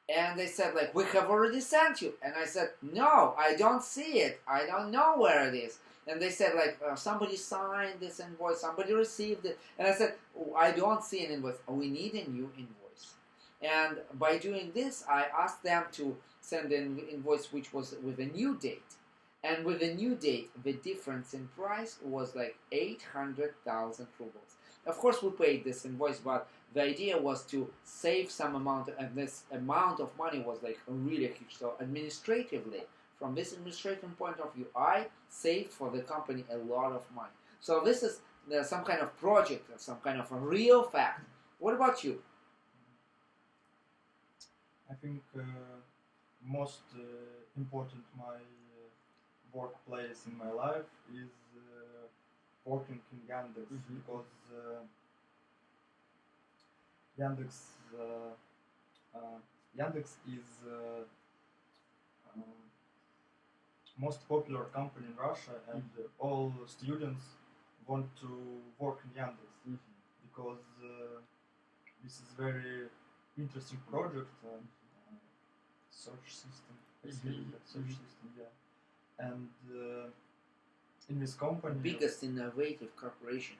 And they said, like, we have already sent you. And I said, no, I don't see it. I don't know where it is. And they said, like, somebody signed this invoice, somebody received it. And I said, oh, I don't see an invoice. We need a new invoice. And by doing this, I asked them to send an invoice which was with a new date. And with a new date, the difference in price was like 800,000 rubles. Of course, we paid this invoice, but the idea was to save some amount, and this amount of money was like really huge. So administratively, from this administrative point of view, I saved for the company a lot of money. So this is some kind of project, some kind of a real fact. What about you? I think most important workplace in my life is working in Yandex because Yandex Yandex is most popular company in Russia, and all students want to work in Yandex because this is very interesting project. Search system, search system, yeah. And in this company, biggest innovative corporation.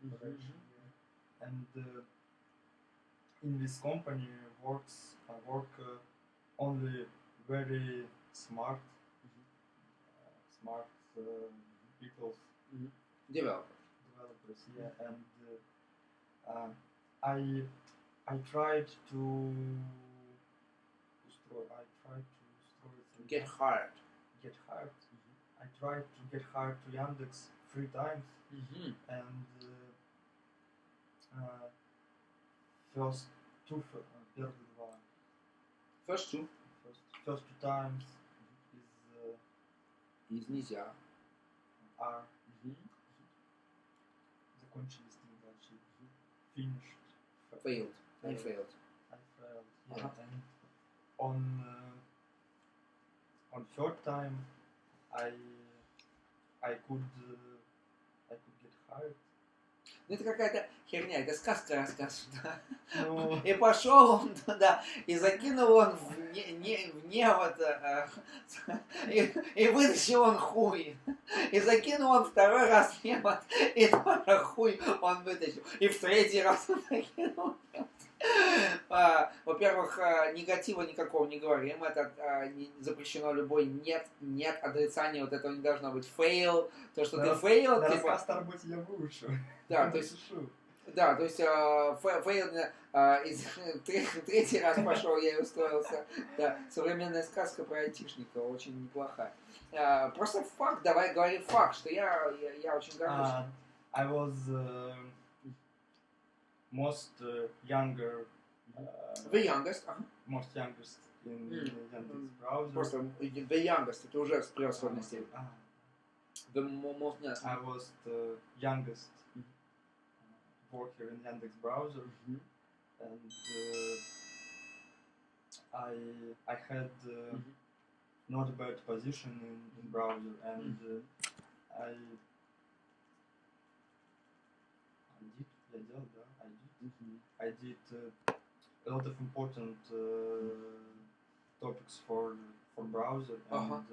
Yeah. And in this company work only very smart people, developers, yeah. And I tried to get hired. I tried to get hired to Yandex 3 times, and first two First two times is нельзя. are закончились неудачей. Finished. Failed. I failed. Yeah. And on third time, I could get hired. Ну это какая-то херня, это сказка рассказана. Ну, И пошел он туда, и закинул он в невод, и вытащил он хуй. И закинул он второй раз в невод, и тоже хуй он вытащил. И в третий раз он закинул. Во-первых, негатива никакого не говорим, это запрещено любой нет, отрицание вот этого не должно быть. Fail, то, что ты fail, на типа... рассказ на работе я выучу. Да, то есть... Да, то есть fail, третий раз пошел, я и устроился. Да, современная сказка про айтишника, очень неплохая. Просто факт, давай говори факт, что я очень горжусь. I was most younger. The youngest. Most youngest in Yandex browser. Просто the youngest, это уже с превосходной степени. The most youngest. I was the youngest worker in Yandex browser, and I had not a bad position in browser, and I did a lot of important topics for browser, and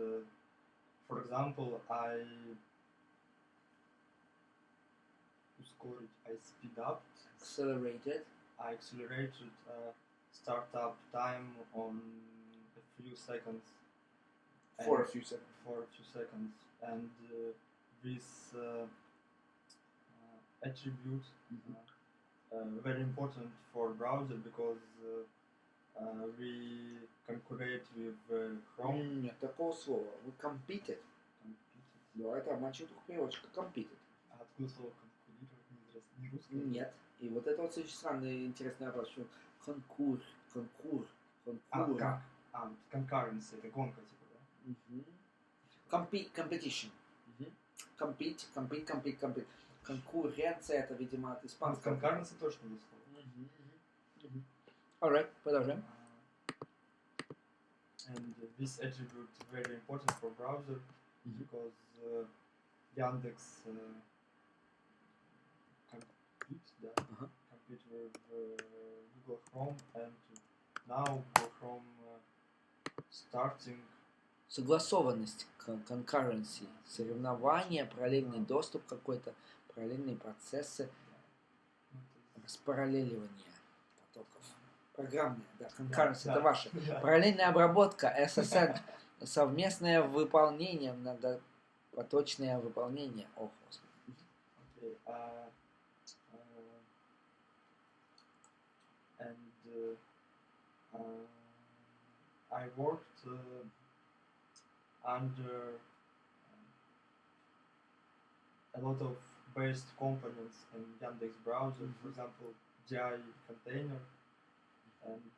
for example, I speed up, I accelerated startup time on a few seconds. For a few seconds. And this attribute very important for browser because we concurrent with Chrome. Нет такого слова. We competed. Да, это обманчивый переводчик. Competed. А откуда слово конкурировать? Не русское? Нет. И вот это вот очень странный, интересный вопрос. Конкур. Concurrency, это гонка, типа, да? Competition. Compete. Конкуренция, это, видимо, от испанского. Concurrency точно не слово. Alright, продолжаем. And this attribute is very important for browser because Yandex compete with Google Chrome, and now Google Chrome starting. Согласованность, concurrency, соревнования, параллельный доступ какой-то, параллельные процессы, распараллеливание потоков. Программная, да, concurrency, это ваше. Параллельная обработка, SSN, совместное выполнение, многопоточное выполнение. О, Господи. And I worked under a lot of based components in Yandex browser, for example, GI container, and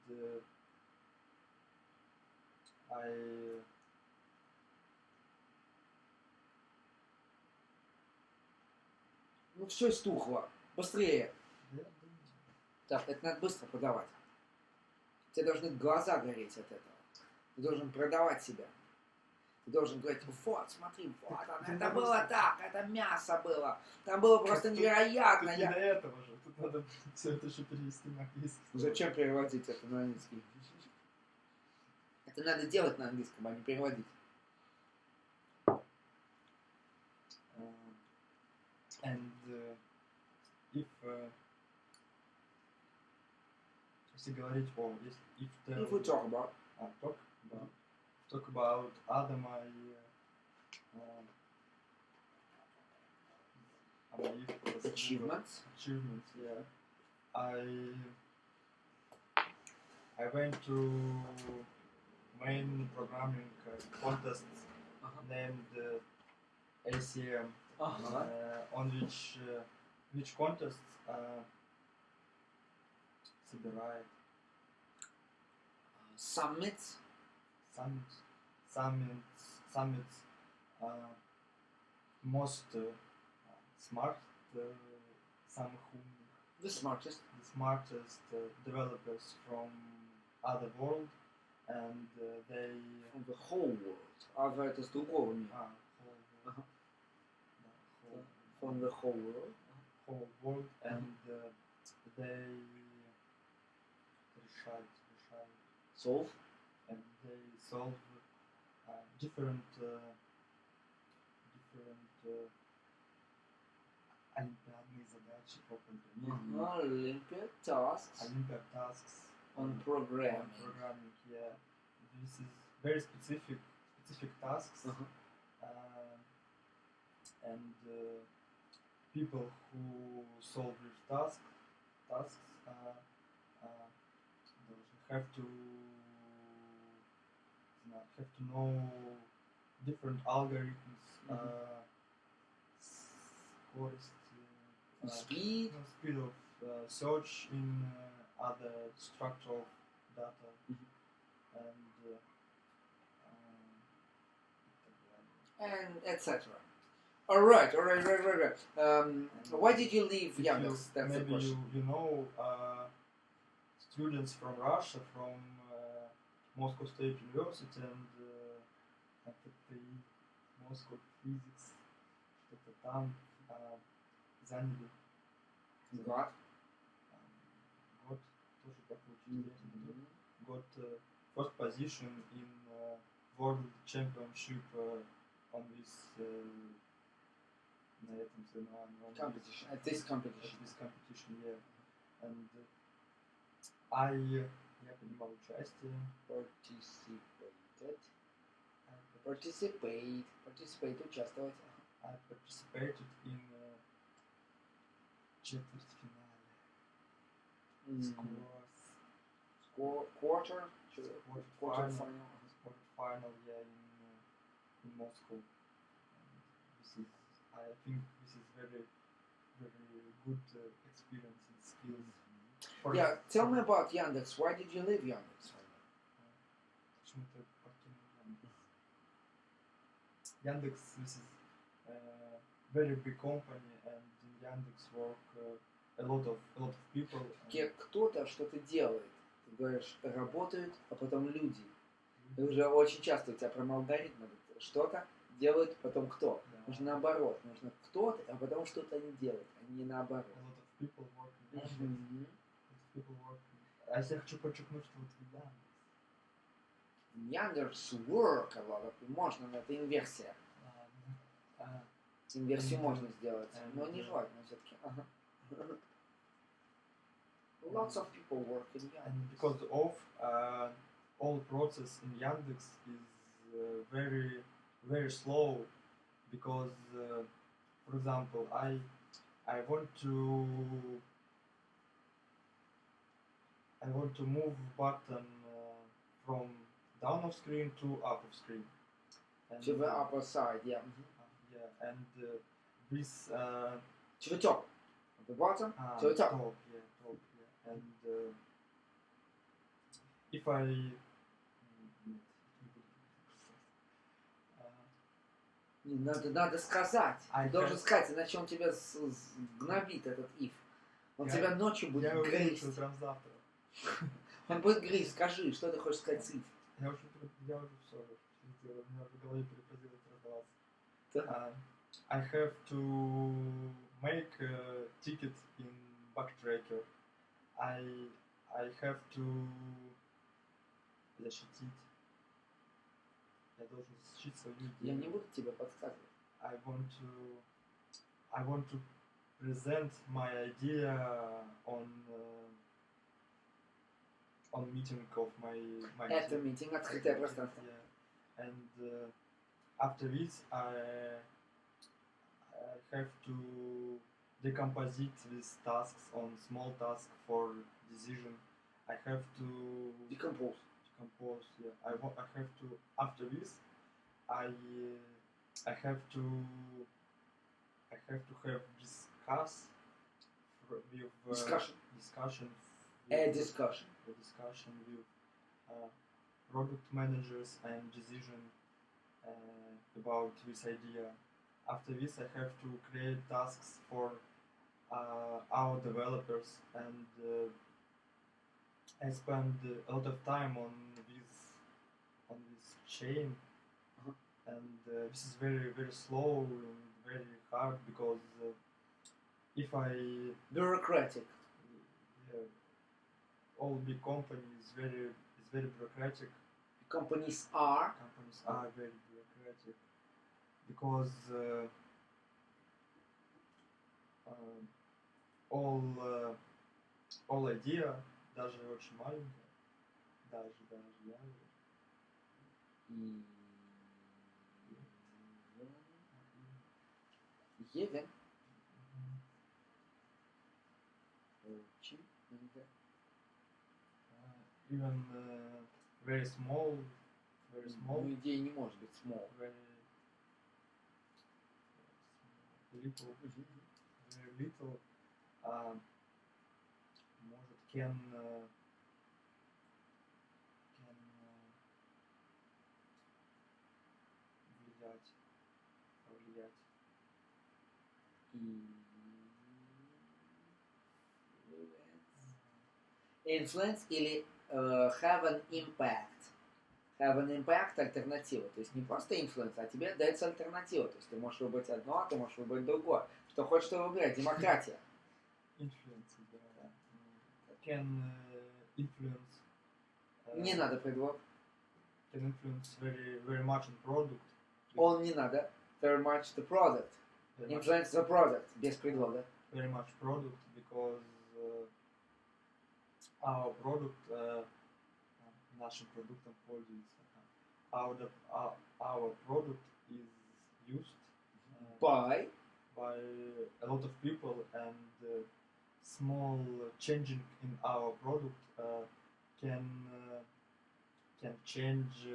Ну все стухло. Быстрее. Да. Так, это надо быстро продавать. Тебе должны глаза гореть от этого. Ты должен продавать себя. Ты должен говорить, вот, смотри, вот оно, Ты это не было просто- так, это мясо было. Там было просто тут- невероятно. Тут не до этого же. Тут надо все это еще перевести на английский. Зачем переводить это на английский? Это надо делать на английском, а не переводить. And if если говорить о if If we talk about talk about other my achievements, yeah, I went to main programming contest named ACM, on which contests собирает summits, summits most smart самых умных, the smartest, developers from other world, and they from the whole world. Other это с другого мира. From the whole world. And they решают Solve. and they solve different олимпиадные задачи по программированию. Olympiad tasks Olympiad tasks on programming. Yeah. This is very specific tasks, and people who solve these tasks have to know different algorithms, Speed. speed of search in other structural data, And etc. Alright. Why did you leave Yandex? That's the maybe question. you know students from Russia, from Moscow State University and FTI, Moscow Physics, что-то там заняли God. год, тоже как got first position in World Championship on this на этом соревновании. Competition. At this competition. Yeah. And я принимал участие. Participate, участвовать. I participated in четвертьфинале. Quarter final, yeah, in Moscow. I think this is very good experience and skills. Yeah, tell me about Yandex. Why did you leave Yandex? Почему ты покинул Яндекс? This is very big company, and in Яндекс work a lot of people. Кто-то что-то делает. Ты говоришь, работают, а потом люди. И уже очень часто у тебя прям алгоритм. Что-то делают, потом кто. Нужно наоборот. Нужно кто-то, а потом что-то они делают, а не наоборот. A lot of people work in Яндекс. А я хочу подчеркнуть, что вот в Яндекс work a lot of. Можно, но это инверсия. Инверсию можно сделать, но не желательно все-таки. Lots of people work in Yandex. And because of all process in Yandex is very slow, because for example I want to move button from down of screen to up of screen. And, To the upper side, yeah. Yeah, and this To the top. At the bottom, to the top. top, yeah. And if I Надо сказать. I Ты должен have- сказать, иначе он тебя гнобит, этот if. Он Я- тебя ночью будет Я уверен, грызть. что утром завтра. Он будет грызть. Скажи, что ты хочешь сказать с if? Я уже все сделал. У меня в голове перепродилось раздаваться. Да. I have to make a ticket in Backtracker. I have to защитить. Я должен защитить свою Я идею. не буду тебе подсказывать. I want to present my idea on meeting of my Это team. митинг, открытое пространство. Yeah. And after this, I have to decompose these tasks on small tasks for decision. I have to Decompose. decompose. Yeah, I have to. After this, I have to have discuss with Discussion. discussion A with, discussion. a discussion with product managers and decision about this idea. After this, I have to create tasks for our developers, and I spend a lot of time on this chain, Uh-huh. and this is very very slow and very hard because if I Bureaucratic. all big companies is very bureaucratic. Companies are. Companies are very bureaucratic because all idea, даже очень маленькая, даже я. Even. Очень. Even very small, Ну, идея не может быть small. very little, может can повлиять. Influence или have an impact. Have an impact альтернатива. То есть не просто influence, а тебе дается альтернатива. То есть ты можешь выбрать одно, а ты можешь выбрать другое. Что хочешь, то выбирай. Демократия. Influence, да. Can influence. Не надо предлог. Can influence very much in product. Он не надо. Very much the product. Influence the product. Без предлога. Very much product because our product нашим продуктом пользуется. Our product is used By. by a lot of people, and small changing in our product can change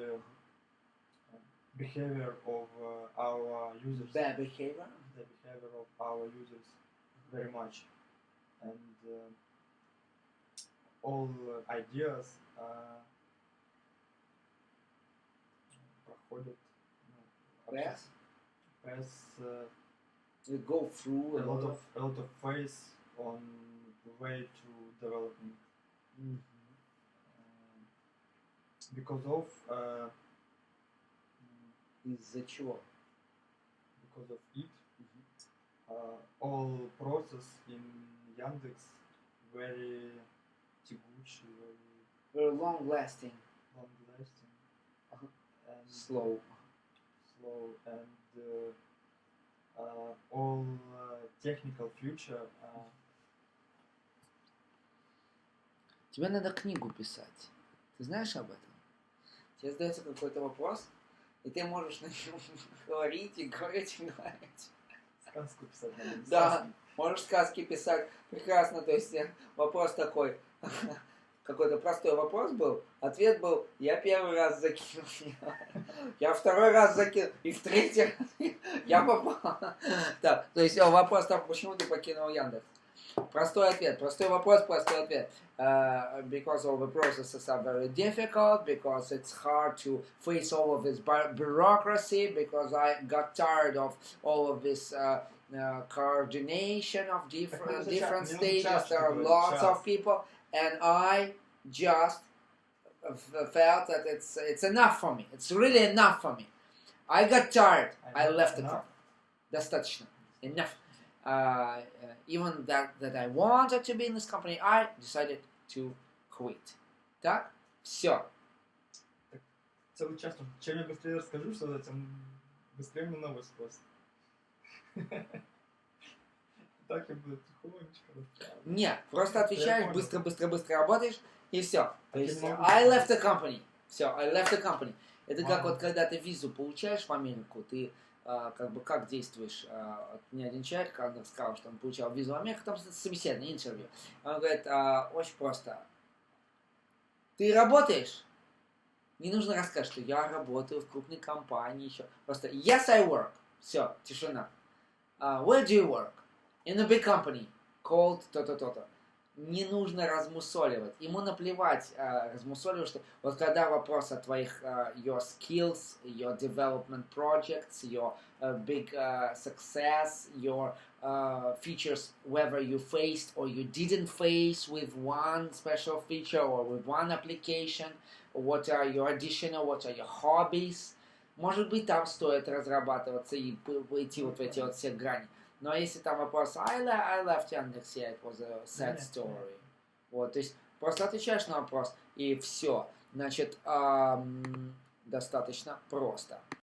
behavior of our users. Bad behavior. The behavior of our users very much, and all ideas проходят pass You go through a lot of phase on the way to development. Because of Из-за чего? because of it, all process in Yandex very тягучий, Very long lasting. long lasting, and Slow. and all technical future. Тебе надо книгу писать. Ты знаешь об этом? Тебе задается какой-то вопрос, и ты можешь на нем говорить и говорить и говорить. Сказку писать надо. Да, можешь сказки писать. Прекрасно. То есть вопрос такой. Какой-то простой вопрос был. Ответ был: я первый раз закинул. Я второй раз закинул. И в третий раз я попал. Да, то есть вопрос там, почему ты покинул Яндекс. Простой ответ, простой вопрос, простой ответ. Because all the processes are very difficult, because it's hard to face all of this bureaucracy, because I got tired of all of this coordination of different stages. There are lots of people, and I just felt that it's enough for me. It's really enough for me. I got tired. I left the company. Достаточно. Enough. Even that I wanted to be in this company, I decided to quit. Так? Все. Целый час. Чем я быстрее расскажу что-то, тем быстрее мне новый спрос. Так и будет тихонечко. Нет, просто отвечаешь, быстро работаешь, и все. То есть, I left the company. Все, I left the company. Это как вот когда ты визу получаешь в Америку, ты как действуешь? Мне один человек, когда сказал, что он получал визу в Америку, там собеседование, интервью. Он говорит, очень просто. Ты работаешь? Не нужно рассказать, что я работаю в крупной компании еще. Просто yes, I work. Все, тишина. Where do you work? In a big company called то-то. Не нужно размусоливать. Ему наплевать, размусоливать, что вот когда вопрос о твоих your skills, your development projects, your big success, your features, whether you faced or you didn't face with one special feature or with one application, what are your additional, what are your hobbies. Может быть, там стоит разрабатываться и пойти вот в эти вот все грани. Но если там вопрос I left Яндекс, it was a sad story. Вот, то есть просто отвечаешь на вопрос, и все. Значит, достаточно просто.